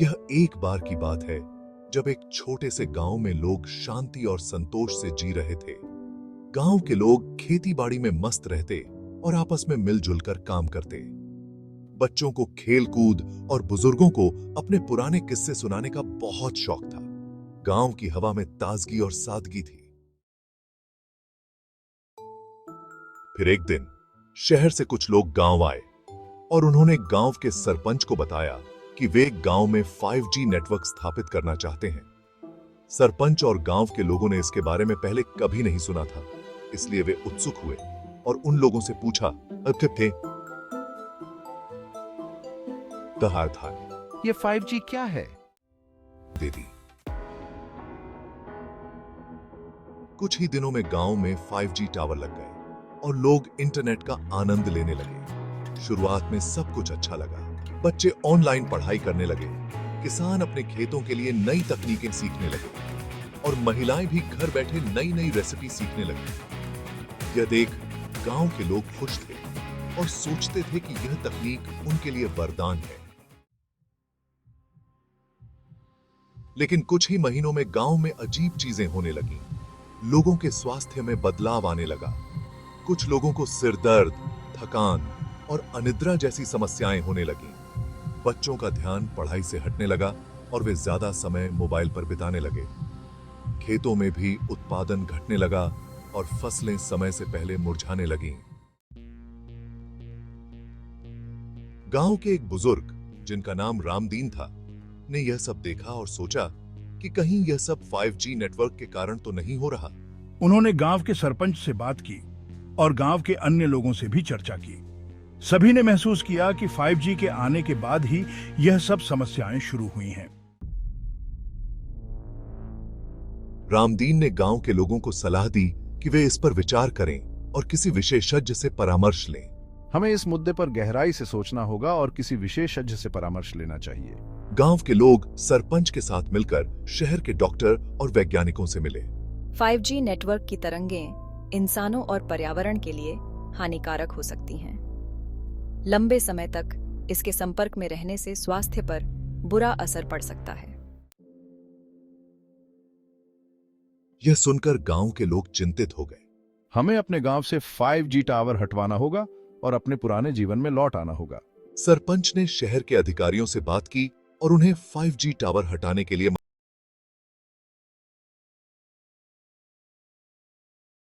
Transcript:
यह एक बार की बात है जब एक छोटे से गांव में लोग शांति और संतोष से जी रहे थे। गांव के लोग खेती-बाड़ी में मस्त रहते और आपस में मिलजुल कर काम करते। बच्चों को खेल-कूद और बुजुर्गों को अपने पुराने किस्से सुनाने का बहुत शौक था। गांव की हवा में ताजगी और सादगी थी। फिर एक दिन शहर से कुछ लोग गांव आए और उन्होंने गांव के सरपंच को बताया कि वे गांव में 5G नेटवर्क स्थापित करना चाहते हैं। सरपंच और गांव के लोगों ने इसके बारे में पहले कभी नहीं सुना था, इसलिए वे उत्सुक हुए और उन लोगों से पूछा, अब कब थे? कहा था, ये 5G क्या है? दे दी। कुछ ही दिनों में गांव में 5G टावर लग गए और लोग इंटरनेट का आनंद लेने लगे। शुरुआत में सब कुछ अच्छा लगा। बच्चे ऑनलाइन पढ़ाई करने लगे, किसान अपने खेतों के लिए नई तकनीकें सीखने लगे और महिलाएं भी घर बैठे नई नई रेसिपी सीखने लगी। यह देख गांव के लोग खुश थे और सोचते थे कि यह तकनीक उनके लिए वरदान है। लेकिन कुछ ही महीनों में गांव में अजीब चीजें होने लगीं। लोगों के स्वास्थ्य में बदलाव आने लगा। कुछ लोगों को सिर दर्द, थकान और अनिद्रा जैसी समस्याएं होने लगीं। बच्चों का ध्यान पढ़ाई से हटने लगा और वे ज्यादा समय मोबाइल पर बिताने लगे। खेतों में भी उत्पादन घटने लगा और फसलें समय से पहले मुरझाने लगीं। गांव के एक बुजुर्ग, जिनका नाम रामदीन था, ने यह सब देखा और सोचा कि कहीं यह सब 5G नेटवर्क के कारण तो नहीं हो रहा। उन्होंने गांव के सरपंच से बात की और गांव के अन्य लोगों से भी चर्चा की। सभी ने महसूस किया कि 5G के आने के बाद ही यह सब समस्याएं शुरू हुई हैं। रामदीन ने गांव के लोगों को सलाह दी कि वे इस पर विचार करें और किसी विशेषज्ञ से परामर्श लें। हमें इस मुद्दे पर गहराई से सोचना होगा और किसी विशेषज्ञ से परामर्श लेना चाहिए। गांव के लोग सरपंच के साथ मिलकर शहर के डॉक्टर और वैज्ञानिकों से मिले। 5G नेटवर्क की तरंगें इंसानों और पर्यावरण के लिए हानिकारक हो सकती हैं। लंबे समय तक इसके संपर्क में रहने से स्वास्थ्य पर बुरा असर पड़ सकता है। यह सुनकर गांव के लोग चिंतित हो गए। हमें अपने गांव से 5G टावर हटवाना होगा और अपने पुराने जीवन में लौट आना होगा। सरपंच ने शहर के अधिकारियों से बात की और उन्हें 5G टावर हटाने के लिए